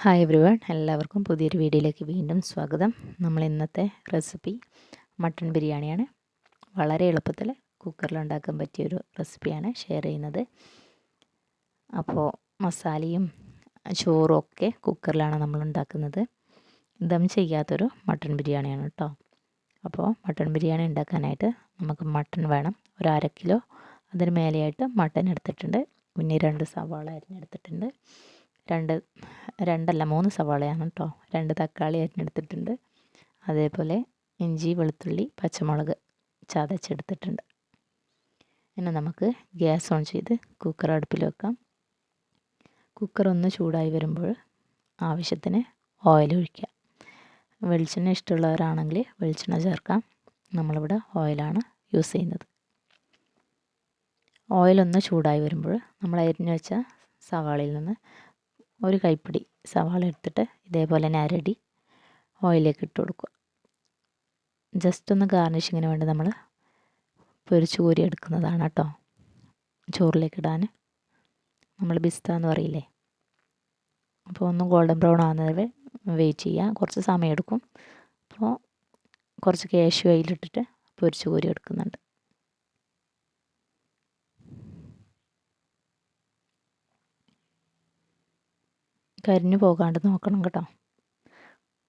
Hi everyone, എല്ലാവർക്കും പുതിയൊരു വീഡിയോയിലേക്ക് വീണ്ടും സ്വാഗതം. നമ്മൾ ഇന്നത്തെ റെസിപ്പി മട്ടൺ ബിരിയാണിയാണ്. വളരെ എളുപ്പത്തിൽ കുക്കറിൽ ഉണ്ടാക്കാൻ പറ്റിയൊരു റെസിപ്പിയാണ് ഷെയർ ചെയ്യുന്നത്. അപ്പോൾ മസാലയും ചോറും ഒക്കെ കുക്കറിലാണ് നമ്മൾ ഉണ്ടാക്കുന്നത്. ദം ചെയ്യാത്തൊരു മട്ടൺ ബിരിയാണിയാണ് കേട്ടോ. അപ്പോൾ മട്ടൺ ബിരിയാണി ഉണ്ടാക്കാനായിട്ട് നമുക്ക് മട്ടൺ വേണം. ഒരു 1/2 കിലോ അതിന് മേലെയായിട്ട് മട്ടൺ എടുത്തിട്ടുണ്ട്. പിന്നെ 2 സവാള അരിഞ്ഞെടുത്തിട്ടുണ്ട്. 3 സവാളയാണ് കേട്ടോ. 2 തക്കാളി അരിഞ്ഞെടുത്തിട്ടുണ്ട്. അതേപോലെ ഇഞ്ചി, വെളുത്തുള്ളി, പച്ചമുളക് ചതച്ചെടുത്തിട്ടുണ്ട്. ഇനി നമുക്ക് ഗ്യാസ് ഓൺ ചെയ്ത് കുക്കർ അടുപ്പിൽ വെക്കാം. കുക്കർ ഒന്ന് ചൂടായി വരുമ്പോൾ ആവശ്യത്തിന് ഓയിൽ ഒഴിക്കാം. വെളിച്ചെണ്ണ ഇഷ്ടമുള്ളവരാണെങ്കിൽ വെളിച്ചെണ്ണ ചേർക്കാം. നമ്മളിവിടെ ഓയിലാണ് യൂസ് ചെയ്യുന്നത്. ഓയിലൊന്ന് ചൂടായി വരുമ്പോൾ നമ്മൾ അരിഞ്ഞു വെച്ച സവാളയിൽ നിന്ന് ഒരു കൈപ്പിടി സവാള എടുത്തിട്ട് ഇതേപോലെ ഞരടി ഓയിലേക്ക് ഇട്ട് കൊടുക്കുക. ജസ്റ്റ് ഒന്ന് ഗാർണിഷിങ്ങിന് വേണ്ടി നമ്മൾ പൊരിച്ച് കോരി എടുക്കുന്നതാണ് കേട്ടോ. ചോറിലേക്ക് ഇടാൻ നമ്മൾ ബിസ്ത എന്ന് പറയില്ലേ. അപ്പോൾ ഒന്ന് ഗോൾഡൻ ബ്രൗൺ ആകുന്നത് വരെ വെയിറ്റ് ചെയ്യുക. കുറച്ച് സമയം എടുക്കും. അപ്പോൾ കുറച്ച് കാഷ്യൂ അതിലിട്ടിട്ട് പൊരിച്ച് കോരി എടുക്കുന്നുണ്ട്. കരിഞ്ഞു പോകാണ്ട് നോക്കണം കേട്ടോ.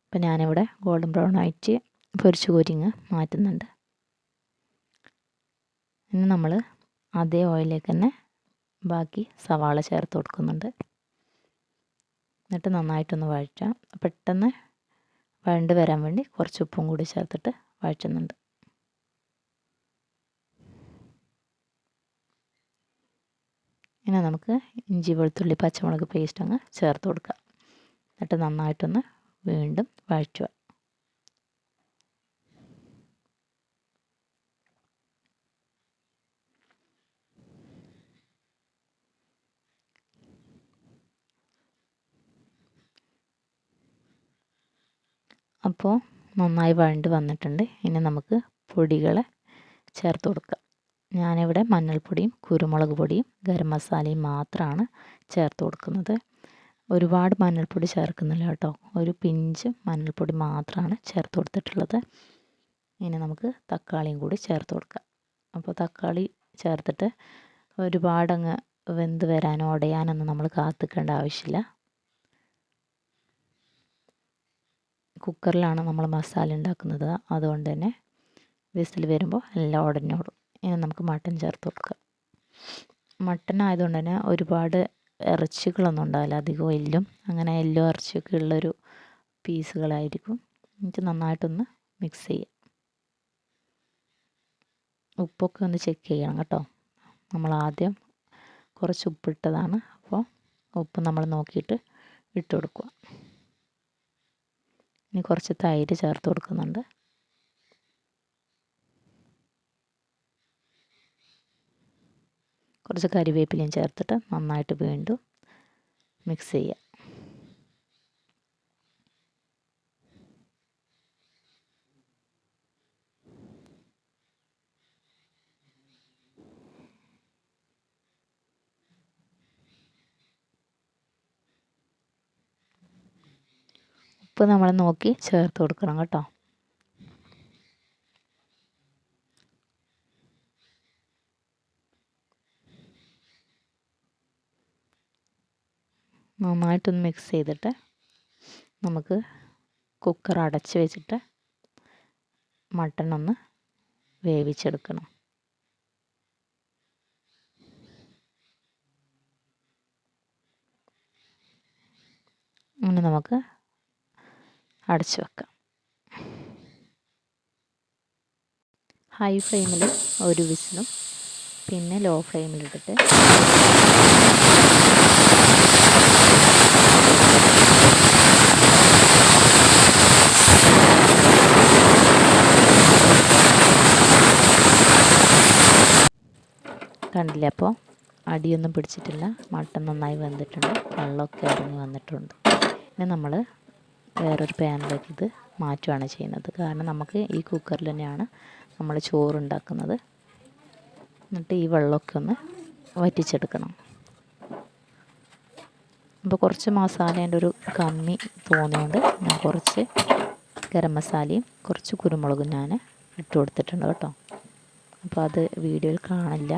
അപ്പം ഞാനിവിടെ ഗോൾഡൻ ബ്രൗൺ ആയിട്ട് പൊരിച്ച് കോരിങ്ങ് മാറ്റുന്നുണ്ട്. ഇനി നമ്മൾ അതേ ഓയിലേക്ക് തന്നെ ബാക്കി സവാള ചേർത്ത് കൊടുക്കുന്നുണ്ട്. എന്നിട്ട് നന്നായിട്ടൊന്ന് വഴറ്റാം. പെട്ടെന്ന് വഴണ്ട് വരാൻ വേണ്ടി കുറച്ച് ഉപ്പും കൂടി ചേർത്തിട്ട് വഴറ്റുന്നുണ്ട്. ഇനി നമുക്ക് ഇഞ്ചി, വെളുത്തുള്ളി, പച്ചമുളക് പേസ്റ്റ് അങ്ങ് ചേർത്ത് കൊടുക്കാം. എന്നിട്ട് നന്നായിട്ടൊന്ന് വീണ്ടും വഴറ്റുക. അപ്പോൾ നന്നായി വഴണ്ട് വന്നിട്ടുണ്ട്. ഇനി നമുക്ക് പൊടികൾ ചേർത്ത് കൊടുക്കാം. ഞാനിവിടെ മഞ്ഞൾപ്പൊടിയും കുരുമുളക് പൊടിയും ഗരം മസാലയും മാത്രമാണ് ചേർത്ത് കൊടുക്കുന്നത്. ഒരുപാട് മഞ്ഞൾപ്പൊടി ചേർക്കുന്നില്ല കേട്ടോ. ഒരു പിഞ്ച് മഞ്ഞൾപ്പൊടി മാത്രമാണ് ചേർത്ത് കൊടുത്തിട്ടുള്ളത്. ഇനി നമുക്ക് തക്കാളിയും കൂടി ചേർത്ത് കൊടുക്കാം. അപ്പോൾ തക്കാളി ചേർത്തിട്ട് ഒരുപാടങ്ങ് വെന്ത് വരാനോ ഉടയാനൊന്നും നമ്മൾ കാത്തിക്കേണ്ട ആവശ്യമില്ല. കുക്കറിലാണ് നമ്മൾ മസാല ഉണ്ടാക്കുന്നത്. അതുകൊണ്ട് തന്നെ വിസിൽ വരുമ്പോൾ എല്ലാം ഉടഞ്ഞോളും. ഇനി നമുക്ക് മട്ടൻ ചേർത്ത് കൊടുക്കാം. മട്ടൻ ആയതുകൊണ്ട് തന്നെ ഒരുപാട് ഇറച്ചികളൊന്നും ഉണ്ടാവില്ല. അധികം എല്ലും അങ്ങനെ എല്ലും ഇറച്ചിയൊക്കെ ഉള്ളൊരു പീസുകളായിരിക്കും. എന്നിട്ട് നന്നായിട്ടൊന്ന് മിക്സ് ചെയ്യാം. ഉപ്പൊക്കെ ഒന്ന് ചെക്ക് ചെയ്യണം കേട്ടോ. നമ്മൾ ആദ്യം കുറച്ച് ഉപ്പിട്ടതാണ്. അപ്പോൾ ഉപ്പ് നമ്മൾ നോക്കിയിട്ട് ഇട്ട് കൊടുക്കുക. ഇനി കുറച്ച് തൈര് ചേർത്ത് കൊടുക്കുന്നുണ്ട്. കുറച്ച് കരിവേപ്പിലയും ചേർത്തിട്ട് നന്നായിട്ട് വീണ്ടും മിക്സ് ചെയ്യുക. ഉപ്പ് നമ്മൾ നോക്കി ചേർത്ത് കൊടുക്കണം കേട്ടോ. നന്നായിട്ടൊന്ന് മിക്സ് ചെയ്തിട്ട് നമുക്ക് കുക്കർ അടച്ച് വെച്ചിട്ട് മട്ടൺ ഒന്ന് വേവിച്ചെടുക്കണം. അങ്ങനെ നമുക്ക് അടച്ചു വെക്കാം. ഹൈ ഫ്ലെയിമിൽ ഒരു വിസിലും പിന്നെ ലോ ഫ്ലെയിമിലിട്ടിട്ട് കണ്ടില്ലേ. അപ്പോൾ അടിയൊന്നും പിടിച്ചിട്ടില്ല. മട്ടൻ നന്നായി വെന്തിട്ടുണ്ട്. വെള്ളമൊക്കെ ഇറങ്ങി വന്നിട്ടുണ്ട്. ഇനി നമ്മൾ വേറൊരു പാനിലേക്ക് ഇത് മാറ്റുകയാണ് ചെയ്യുന്നത്. കാരണം നമുക്ക് ഈ കുക്കറിൽ തന്നെയാണ് നമ്മൾ ചോറുണ്ടാക്കുന്നത്. എന്നിട്ട് ഈ വെള്ളമൊക്കെ ഒന്ന് വറ്റിച്ചെടുക്കണം. അപ്പോൾ കുറച്ച് മസാലേൻ്റെ ഒരു കമ്മി തോന്നിയുകൊണ്ട് ഞാൻ കുറച്ച് ഗരം മസാലയും കുറച്ച് കുരുമുളകും ഞാൻ ഇട്ട് കൊടുത്തിട്ടുണ്ട് കേട്ടോ. അപ്പോൾ അത് വീഡിയോയിൽ കാണില്ല.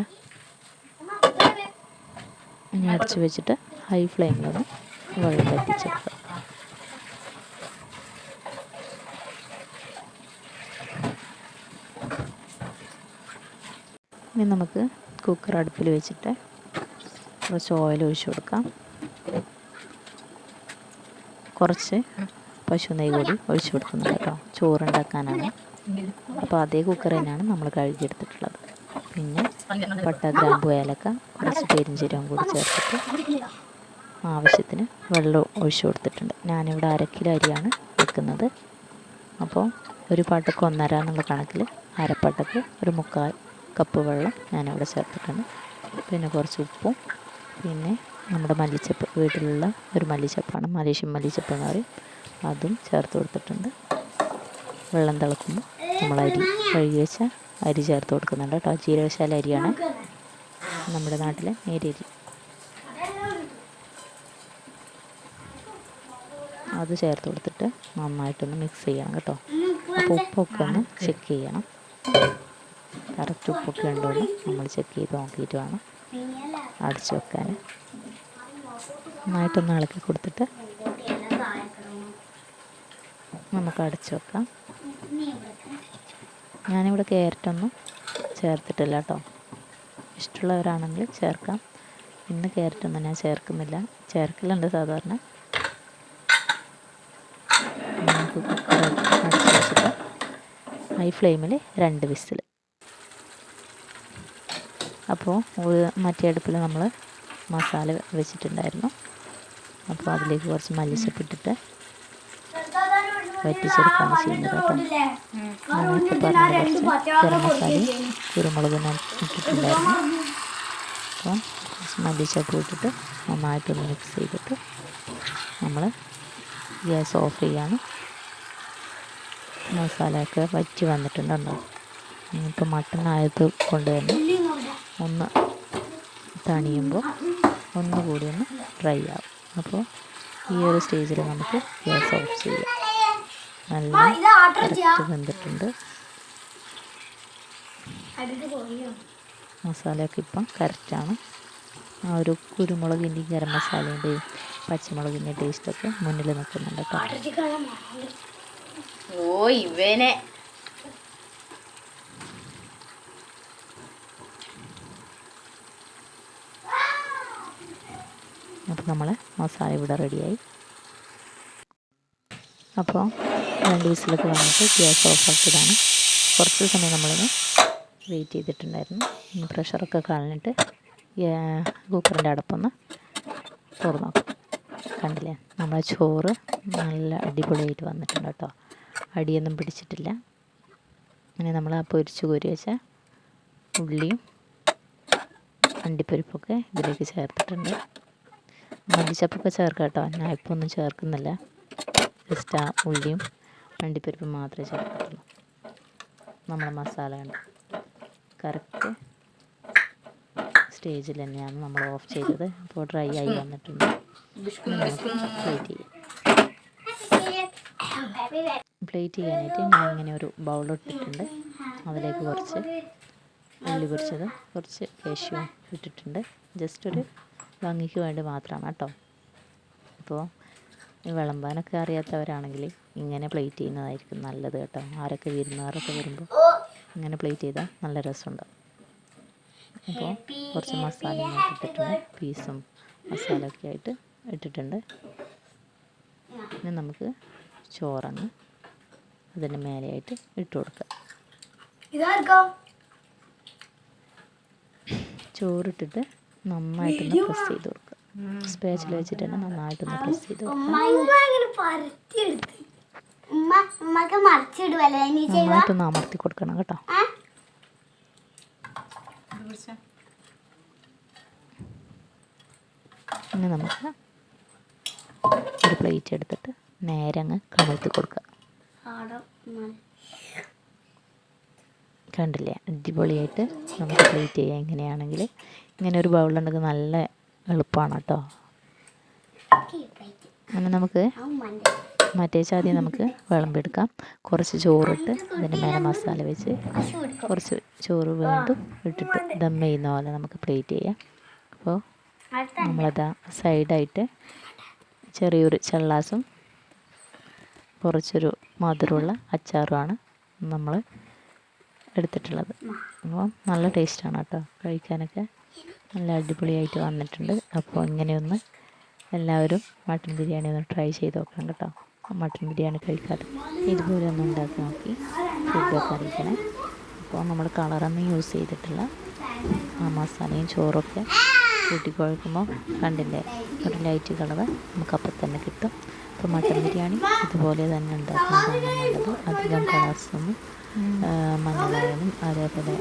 ഇനി അടച്ച് വെച്ചിട്ട് ഹൈ ഫ്ലെയിമിലൊന്ന് വെള്ളം വറ്റിച്ചെടുക്കുക. ഇനി നമുക്ക് കുക്കർ അടുപ്പിൽ വെച്ചിട്ട് കുറച്ച് ഓയിൽ ഒഴിച്ച് കൊടുക്കാം. കുറച്ച് പശു നെയ്യ് കൂടി ഒഴിച്ച് കൊടുക്കുന്നുണ്ട് കേട്ടോ. ചോറുണ്ടാക്കാനാണ്. അപ്പോൾ അതേ കുക്കർ തന്നെയാണ് നമ്മൾ കഴുകിയെടുത്തിട്ടുള്ളത്. പിന്നെ പട്ട, ഗ്രാമ്പു, ഏലക്ക, കുറച്ച് പെരിഞ്ചീരകം കൂടി ചേർത്തിട്ട് ആവശ്യത്തിന് വെള്ളം ഒഴിച്ച് കൊടുത്തിട്ടുണ്ട്. ഞാനിവിടെ 1/2 കിലോ അരിയാണ് വെക്കുന്നത്. അപ്പോൾ ഒരു പാട്ടക്ക് 1.5 എന്നുള്ള കണക്കിൽ അരപ്പാട്ടക്ക് ഒരു 3/4 കപ്പ് വെള്ളം ഞാനിവിടെ ചേർത്തിട്ടുണ്ട്. പിന്നെ കുറച്ച് ഉപ്പും പിന്നെ നമ്മുടെ മല്ലിച്ചപ്പ്, വീട്ടിലുള്ള ഒരു മല്ലിച്ചപ്പാണ്, മലേഷ്യൻ മല്ലിച്ചപ്പ് എന്ന് പറയും, അതും ചേർത്ത് കൊടുത്തിട്ടുണ്ട്. വെള്ളം തിളക്കുമ്പോൾ നമ്മൾ അരി കഴുകി വെച്ച അരി ചേർത്ത് കൊടുക്കുന്നുണ്ട് കേട്ടോ. ജീരകശാല അരിയാണ്, നമ്മുടെ നാട്ടിലെ നേരിയരി. അത് ചേർത്ത് കൊടുത്തിട്ട് നന്നായിട്ടൊന്ന് മിക്സ് ചെയ്യണം കേട്ടോ. അപ്പോൾ ഉപ്പൊക്കെ ഒന്ന് ചെക്ക് ചെയ്യണം. കറക്റ്റ് ഉപ്പൊക്കെ ഉണ്ടോ എന്ന് നമ്മൾ ചെക്ക് ചെയ്ത് നോക്കിയിട്ട് വേണം അടച്ച് വെക്കാൻ. നന്നായിട്ടൊന്ന് ഇളക്കി കൊടുത്തിട്ട് നമുക്ക് അടച്ച് വെക്കാം. ഞാനിവിടെ ക്യാരറ്റൊന്നും ചേർത്തിട്ടില്ല കേട്ടോ. ഇഷ്ടമുള്ളവരാണെങ്കിൽ ചേർക്കാം. ഇന്ന് ക്യാരറ്റൊന്നും ഞാൻ ചേർക്കുന്നില്ല, ചേർക്കലുണ്ട് സാധാരണ. നമുക്ക് കുക്കർ അടച്ച് വെച്ചിട്ട് ഹൈ ഫ്ലെയിമിൽ 2 വിസിൽ. അപ്പോൾ മറ്റേ അടുപ്പിൽ നമ്മൾ മസാല വെച്ചിട്ടുണ്ടായിരുന്നു. അപ്പോൾ അതിലേക്ക് കുറച്ച് മല്ലിച്ചപ്പ് ഇട്ടിട്ട് വറ്റിച്ചെടുക്കാണ് ചെയ്യുന്നത് കേട്ടോ. ഞാനിപ്പോൾ പറഞ്ഞ കുറച്ച് ഗരം മസാലയും കുരുമുളകും ഞാൻ ഇട്ടിട്ടുണ്ടായിരുന്നു. അപ്പം കുറച്ച് മല്ലിച്ചപ്പ് ഇട്ടിട്ട് നന്നായിട്ടൊന്ന് മിക്സ് ചെയ്തിട്ട് നമ്മൾ ഗ്യാസ് ഓഫ് ചെയ്യാണ്. മസാലയൊക്കെ വറ്റി വന്നിട്ടുണ്ടോ. ഇപ്പോൾ മട്ടൺ ആയത് കൊണ്ട് തന്നെ ഒന്ന് തണിയുമ്പോൾ ഒന്നുകൂടി ഒന്ന് ഡ്രൈ ആവും. അപ്പോൾ ഈ ഒരു സ്റ്റേജിൽ നമുക്ക് ഗ്യാസ് ഓഫ് ചെയ്യാം. നല്ല കറക്റ്റ് വെന്തിട്ടുണ്ട്. മസാലയൊക്കെ ഇപ്പം കറക്റ്റാണ്. ആ ഒരു കുരുമുളകിൻ്റെയും ഗരം മസാലേൻ്റെയും പച്ചമുളകിൻ്റെയും ടേസ്റ്റൊക്കെ മുന്നിൽ നിൽക്കുന്നുണ്ട് കേട്ടോ. ഓ ഇവനെ അപ്പോൾ നമ്മളെ മസാല ഇവിടെ റെഡിയായി. അപ്പോൾ 2 വിസിലൊക്കെ വന്നിട്ട് ഗ്യാസ് ഓഫ് ആക്കിയതാണ്. കുറച്ച് സമയം നമ്മളിന് വെയിറ്റ് ചെയ്തിട്ടുണ്ടായിരുന്നു. പ്രഷറൊക്കെ കളഞ്ഞിട്ട് കുക്കറിൻ്റെ അടപ്പൊന്ന് തുറന്നു നോക്കാം. കണ്ടില്ലേ, നമ്മളെ ചോറ് നല്ല അടിപൊളിയായിട്ട് വന്നിട്ടുണ്ട് കേട്ടോ. അടിയൊന്നും പിടിച്ചിട്ടില്ല. അങ്ങനെ നമ്മൾ ആ പൊരിച്ച് കോരി വെച്ച ഉള്ളിയും അണ്ടിപ്പരിപ്പൊക്കെ ഇതിലേക്ക് ചേർത്തിട്ടുണ്ട്. മല്ലിച്ചപ്പൊക്കെ ചേർക്കാം കേട്ടോ. ഞാൻ ഇപ്പോൾ ഒന്നും ചേർക്കുന്നില്ല. ജസ്റ്റ് ആ ഉള്ളിയും അണ്ടിപ്പരിപ്പും മാത്രമേ ചേർത്തിട്ടുള്ളൂ. നമ്മളെ മസാല ഉണ്ട് കറക്റ്റ് സ്റ്റേജിൽ തന്നെയാണ് നമ്മൾ ഓഫ് ചെയ്തത്. അപ്പോൾ ഡ്രൈ ആയി വന്നിട്ടുണ്ട്. പ്ലേറ്റ് ചെയ്യാനായിട്ട് ഞാൻ ഇങ്ങനെ ഒരു ബൗളിട്ടിട്ടുണ്ട്. അതിലേക്ക് കുറച്ച് ഉള്ളി പൊരിച്ചത്, കുറച്ച് കാഷ്യൂ ഇട്ടിട്ടുണ്ട്. ജസ്റ്റ് ഒരു ഭംഗിക്ക് വേണ്ടി മാത്രമാണ് കേട്ടോ. അപ്പോൾ ഈ വിളമ്പാനൊക്കെ അറിയാത്തവരാണെങ്കിൽ ഇങ്ങനെ പ്ലേറ്റ് ചെയ്യുന്നതായിരിക്കും നല്ലത് കേട്ടോ. ആരൊക്കെ വിരുന്നുകാരൊക്കെ വരുമ്പോൾ ഇങ്ങനെ പ്ലേറ്റ് ചെയ്താൽ നല്ല രസമുണ്ടാവും. അപ്പോൾ കുറച്ച് മസാല ഇട്ടിട്ടുണ്ട്, പീസും മസാലയൊക്കെ ആയിട്ട് ഇട്ടിട്ടുണ്ട്. ഇനി നമുക്ക് ചോറങ്ങ് അതിൻ്റെ മേലെയായിട്ട് ഇട്ട് കൊടുക്കുക. ചോറിട്ടിട്ട് നന്നായിട്ടൊന്ന് പ്രസ് ചെയ്ത് കൊടുക്കുക. സ്പാച്ചിൽ വെച്ചിട്ട് തന്നെ നന്നായിട്ടൊന്ന് പ്രസ് ചെയ്ത് കൊടുക്കുക. നന്നായിട്ടൊന്ന് അമർത്തി കൊടുക്കണം കേട്ടോ. ഇനി നമുക്ക് ഒരു പ്ലേറ്റ് എടുത്തിട്ട് നേരെ അങ്ങ് കമഴ്ത്തി കൊടുക്കുക. കണ്ടില്ലേ, അടിപൊളിയായിട്ട് നമുക്ക് പ്ലേറ്റ് ചെയ്യാം. ഇങ്ങനെയാണെങ്കിൽ ഇങ്ങനെ ഒരു ബൗളുണ്ടെങ്കിൽ നല്ല എളുപ്പമാണ് കേട്ടോ. അങ്ങനെ നമുക്ക് മറ്റേച്ച് ആദ്യം നമുക്ക് വിളമ്പെടുക്കാം. കുറച്ച് ചോറിട്ട് അതിൻ്റെ മേലെ മസാല വെച്ച് കുറച്ച് ചോറ് വീണ്ടും ഇട്ടിട്ട് ദം ചെയ്യുന്ന പോലെ നമുക്ക് പ്ലേറ്റ് ചെയ്യാം. അപ്പോൾ നമ്മളത് സൈഡായിട്ട് ചെറിയൊരു ചള്ളാസും കുറച്ചൊരു മധുരമുള്ള അച്ചാറുമാണ് നമ്മൾ എടുത്തിട്ടുള്ളത്. അപ്പോൾ നല്ല ടേസ്റ്റാണ് കേട്ടോ, കഴിക്കാനൊക്കെ നല്ല അടിപൊളിയായിട്ട് വന്നിട്ടുണ്ട്. അപ്പോൾ ഇങ്ങനെയൊന്ന് എല്ലാവരും മട്ടൻ ബിരിയാണി ഒന്ന് ട്രൈ ചെയ്ത് നോക്കണം കേട്ടോ. മട്ടൻ ബിരിയാണി കഴിക്കാതെ ഇതുപോലെ ഒന്ന് ഉണ്ടാക്കി നോക്കി ഫീഡ്ബാക്ക് അറിയിക്കണേ. അപ്പോൾ നമ്മൾ കളറൊന്നും യൂസ് ചെയ്തിട്ടില്ല. ആ മസാലയും ചോറൊക്കെ കൂട്ടിക്കുഴക്കുമ്പോൾ കണ്ടില്ലേ, ഒരു ലൈറ്റ് കളറ് നമുക്കപ്പം തന്നെ കിട്ടും. അപ്പോൾ മട്ടൻ ബിരിയാണി ഇതുപോലെ തന്നെ ഉണ്ടാക്കുന്നതാണ് നല്ലത്. അധികം കളേഴ്സൊന്നും മഞ്ഞളായാലും അതേപോലെ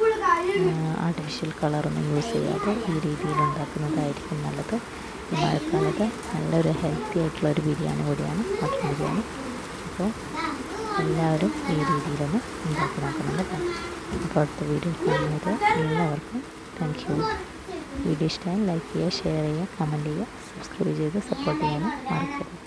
ആർട്ടിഫിഷ്യൽ കളറൊന്നും യൂസ് ചെയ്യാതെ ഈ രീതിയിൽ ഉണ്ടാക്കുന്നതായിരിക്കും നല്ലത്. ഈ മഴക്കാലത്ത് നല്ലൊരു ഹെൽത്തി ആയിട്ടുള്ളൊരു ബിരിയാണി കൂടിയാണ് മട്ടൻ ബിരിയാണി. അപ്പോൾ എല്ലാവരും ഈ രീതിയിലൊന്ന് ഉണ്ടാക്കി നോക്കണം കേട്ടോ. അപ്പോൾ അടുത്ത വീഡിയോ കാണുന്നത് എല്ലാവർക്കും താങ്ക് യു. വീഡിയോ ഇഷ്ടമായി ലൈക്ക് ചെയ്യുക, ഷെയർ ചെയ്യുക, കമൻറ്റ് ചെയ്യുക, സബ്സ്ക്രൈബ് ചെയ്ത് സപ്പോർട്ട് ചെയ്യാനും മറക്കരുത്.